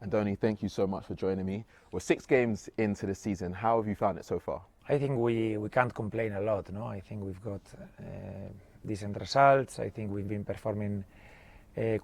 Andoni, thank you so much for joining me. We're 6 games into the season. How have you found it so far? I think we can't complain a lot, no? I think we've got decent results. I think we've been performing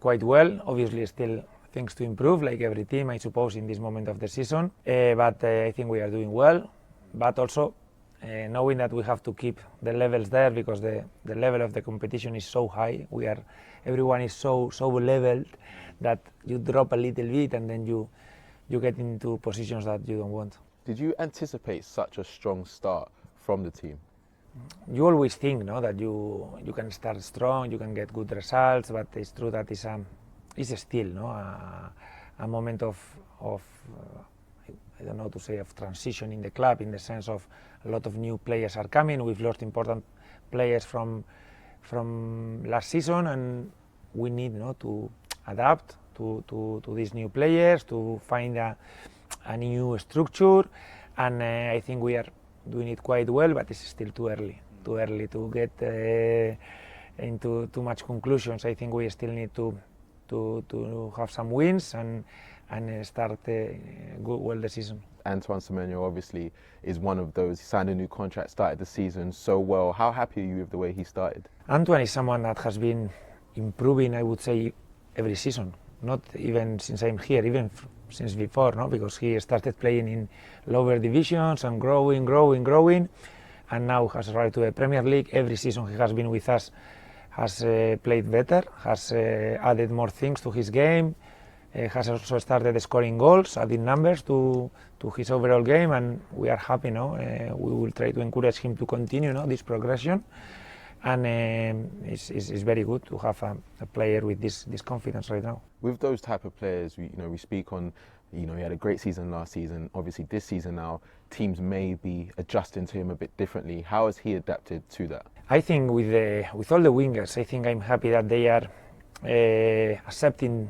quite well. Obviously, still things to improve, like every team, I suppose, in this moment of the season. But I think we are doing well. But also, knowing that we have to keep the levels there because the level of the competition is so high. Everyone is so leveled that you drop a little bit and then you get into positions that you don't want. Did you anticipate such a strong start from the team? You always think, no, that you can start strong, you can get good results, but it's true that it's still, no, a moment of I don't know to say, of transition in the club, in the sense of a lot of new players are coming. We've lost important players from last season, and we need, no, to adapt to these new players, to find a new structure, and I think we are doing it quite well, but it's still too early to get into too much conclusions. I think we still need to have some wins and start well the season. Antoine Semenyo obviously is one of those. He signed a new contract, started the season so well. How happy are you with the way he started? Antoine is someone that has been improving, I would say, every season. Not even since I'm here, even since before, no? Because he started playing in lower divisions and growing, and now has arrived to the Premier League. Every season he has been with us, has played better, has added more things to his game, has also started scoring goals, adding numbers to his overall game, and we are happy, no? We will try to encourage him to continue, no, this progression, and it's very good to have a player with this confidence right now. With those type of players, we speak on, he had a great season last season. Obviously this season now, teams may be adjusting to him a bit differently. How has he adapted to that? I think with all the wingers, I think I'm happy that they are accepting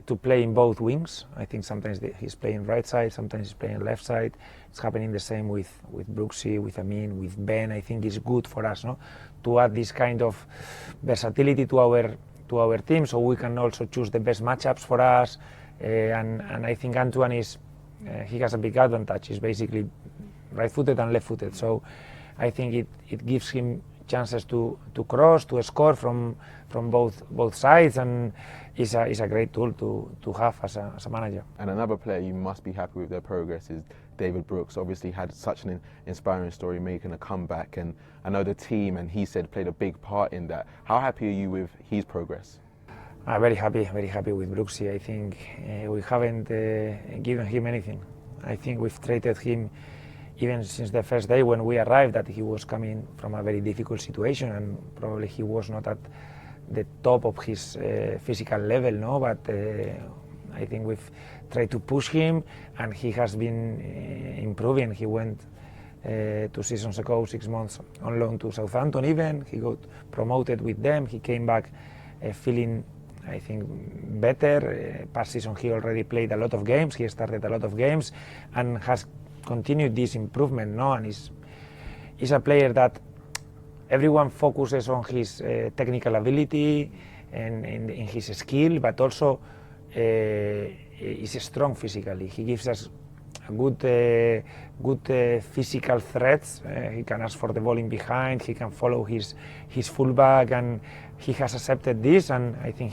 to play in both wings. I think sometimes he's playing right side, sometimes he's playing left side. It's happening the same with Brooksy, with Amin, with Ben. I think it's good for us, no, to add this kind of versatility to our team, so we can also choose the best matchups for us. And I think Antoine he has a big advantage. He's basically right-footed and left-footed, so I think it gives him chances to cross, to score from both sides, and is a great tool to have as a manager. And another player you must be happy with their progress is David Brooks. Obviously had such an inspiring story, making a comeback, and I know the team, and he said, played a big part in that. How happy are you with his progress? Very happy with Brooksy. I think we haven't given him anything. I think we've treated him, even since the first day when we arrived, that he was coming from a very difficult situation, and probably he was not at the top of his physical level, no? But I think we've tried to push him, and he has been improving. He went 2 seasons ago, 6 months on loan to Southampton even. He got promoted with them. He came back feeling, I think, better. Past season he already played a lot of games. He started a lot of games and has continued this improvement, no? And he's a player that everyone focuses on his technical ability and in his skill, but also is strong physically. He gives us good physical threats. He can ask for the ball in behind. He can follow his fullback, and he has accepted this. And I think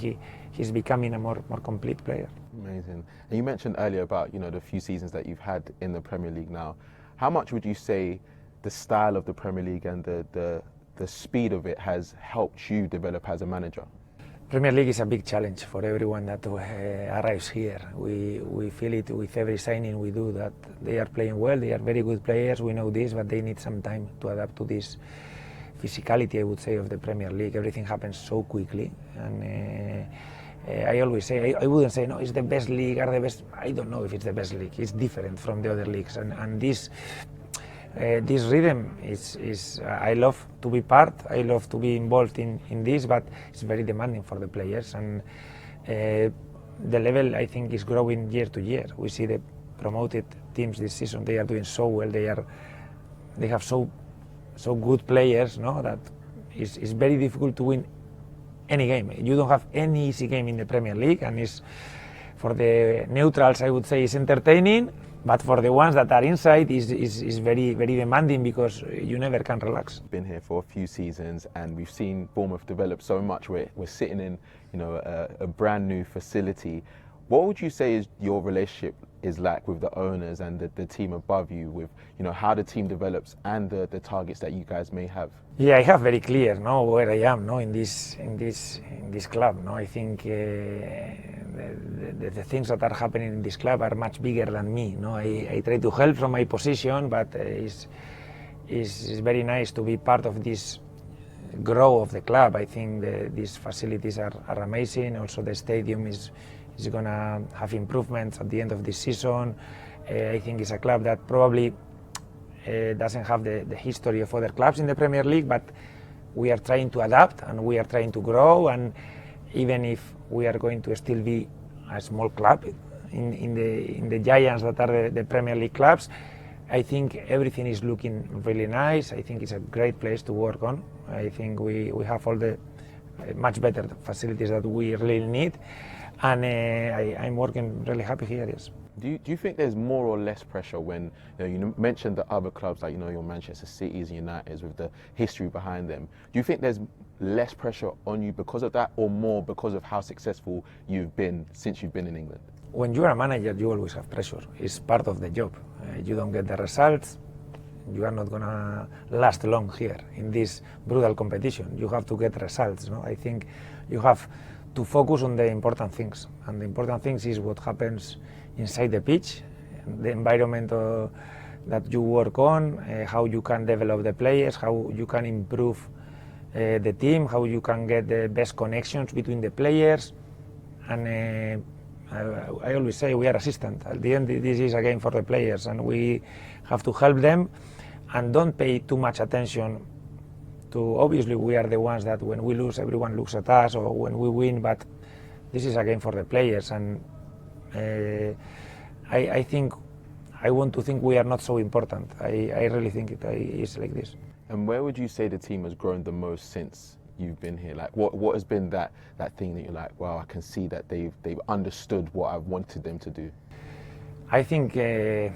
he's becoming a more complete player. Amazing. And you mentioned earlier about the few seasons that you've had in the Premier League now. How much would you say the style of the Premier League and the speed of it has helped you develop as a manager? Premier League is a big challenge for everyone that arrives here. We feel it with every signing we do, that they are playing well, they are very good players, we know this, but they need some time to adapt to this physicality, I would say, of the Premier League. Everything happens so quickly, and I always say, I wouldn't say, no, it's the best league, or the best, I don't know if it's the best league, it's different from the other leagues, and this rhythm is I love to be part, I love to be involved in this, but it's very demanding for the players, and the level, I think, is growing year to year. We see the promoted teams this season, they are doing so well, they have so good players, no, that it's very difficult to win any game. You don't have any easy game in the Premier League, and For the neutrals, I would say it's entertaining, but for the ones that are inside, is very, very demanding because you never can relax. Been here for a few seasons, and we've seen Bournemouth develop so much. We're sitting in, a brand new facility. What would you say is your relationship is like with the owners and the team above you, with how the team develops and the targets that you guys may have? Yeah, I have very clear where I am in this club. I think the things that are happening in this club are much bigger than me. I try to help from my position, but it's very nice to be part of this growth of the club. I think these facilities are amazing. Also, the stadium is going to have improvements at the end of this season. I think it's a club that probably doesn't have the history of other clubs in the Premier League, but we are trying to adapt and we are trying to grow. And even if we are going to still be a small club in the giants that are the Premier League clubs, I think everything is looking really nice. I think it's a great place to work on. I think we have all the much better facilities that we really need. And I'm working really happy here, yes. Do you think there's more or less pressure when you mentioned the other clubs like your Manchester Cities and Uniteds with the history behind them? Do you think there's less pressure on you because of that, or more because of how successful you've been since you've been in England? When you're a manager, you always have pressure. It's part of the job. You don't get the results, you are not going to last long here in this brutal competition. You have to get results. I think you have to focus on the important things, and the important things is what happens inside the pitch, the environment that you work on, how you can develop the players, how you can improve the team, how you can get the best connections between the players. And I always say we are assistant. At the end, this is a game for the players, and we have to help them and don't pay too much attention to, obviously we are the ones that when we lose everyone looks at us, or when we win, but this is a game for the players. And I want to think we are not so important. I really think it is like this. And where would you say the team has grown the most since you've been here? Like what has been that thing that you're like, wow, I can see that they've understood what I've wanted them to do? I think the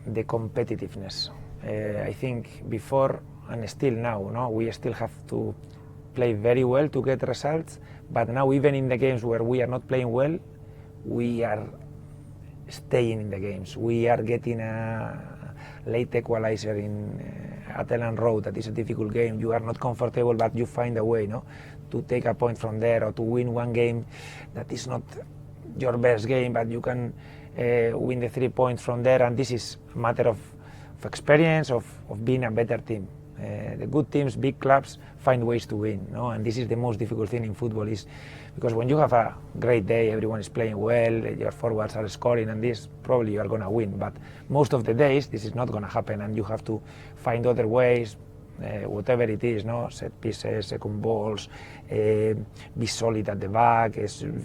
competitiveness. I think before and still now, we still have to play very well to get results, but now even in the games where we are not playing well, we are staying in the games. We are getting a late equalizer at Ellen Road. That is a difficult game. You are not comfortable, but you find a way to take a point from there, or to win one game that is not your best game, but you can win the 3 points from there. And this is a matter of experience, of being a better team. The good teams, big clubs, find ways to win, and this is the most difficult thing in football, is because when you have a great day, everyone is playing well, your forwards are scoring, and this probably you are going to win. But most of the days, this is not going to happen, and you have to find other ways, whatever it is, set pieces, second balls, be solid at the back,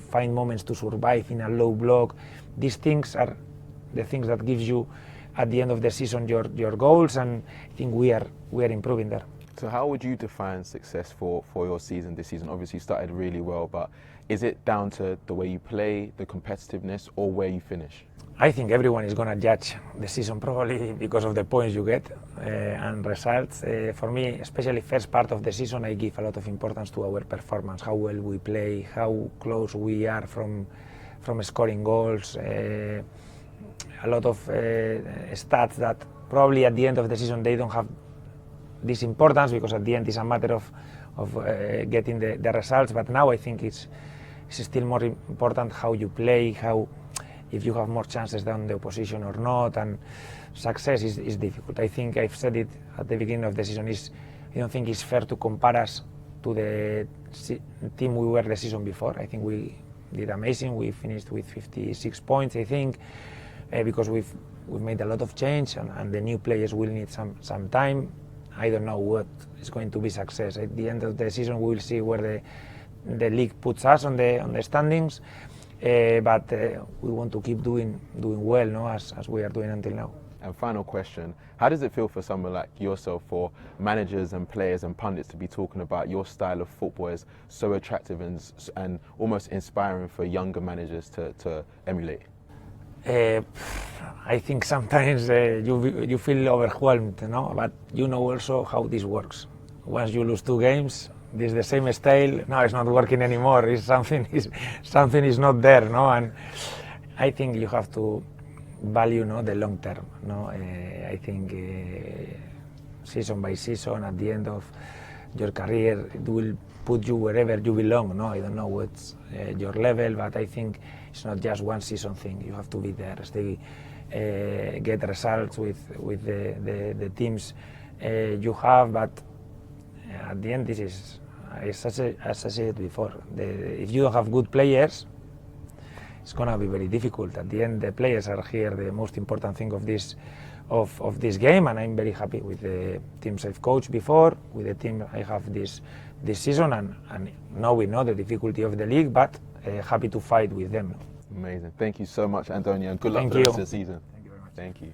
find moments to survive in a low block. These things are the things that gives you, at the end of the season, your goals, and I think we are improving there. So how would you define success for your season this season? Obviously you started really well, but is it down to the way you play, the competitiveness, or where you finish? I think everyone is going to judge the season probably because of the points you get and results. For me, especially first part of the season, I give a lot of importance to our performance, how well we play, how close we are from scoring goals. A lot of stats that probably at the end of the season they don't have this importance, because at the end it's a matter of getting the results. But now I think it's still more important how you play, if you have more chances than the opposition or not, and success is difficult. I think I've said it at the beginning of the season, I don't think it's fair to compare us to the team we were the season before. I think we did amazing. We finished with 56 points, I think, because we've made a lot of change, and the new players will need some time. I don't know what is going to be success. At the end of the season, we will see where the league puts us on the standings. But we want to keep doing well, as we are doing until now. And final question, how does it feel for someone like yourself, for managers and players and pundits to be talking about your style of football as so attractive and almost inspiring for younger managers to emulate? I think sometimes you feel overwhelmed, no? But you know also how this works. Once you lose 2 games, this is the same style. Now it's not working anymore. Something is not there, no? And I think you have to value, no, the long term, no? I think season by season, at the end of your career, it will put you wherever you belong, no? I don't know what's your level, but I think it's not just one season thing. You have to be there, stay, get results with the teams you have, but at the end, this is, as I said before, if you don't have good players, it's gonna be very difficult. At the end, the players are here, the most important thing of this game, and I'm very happy with the teams I've coached before, with the team I have this season, and now we know the difficulty of the league, but happy to fight with them. Amazing. Thank you so much, Andoni, and good luck Thank for the you. rest of the season. Thank you very much. Thank you.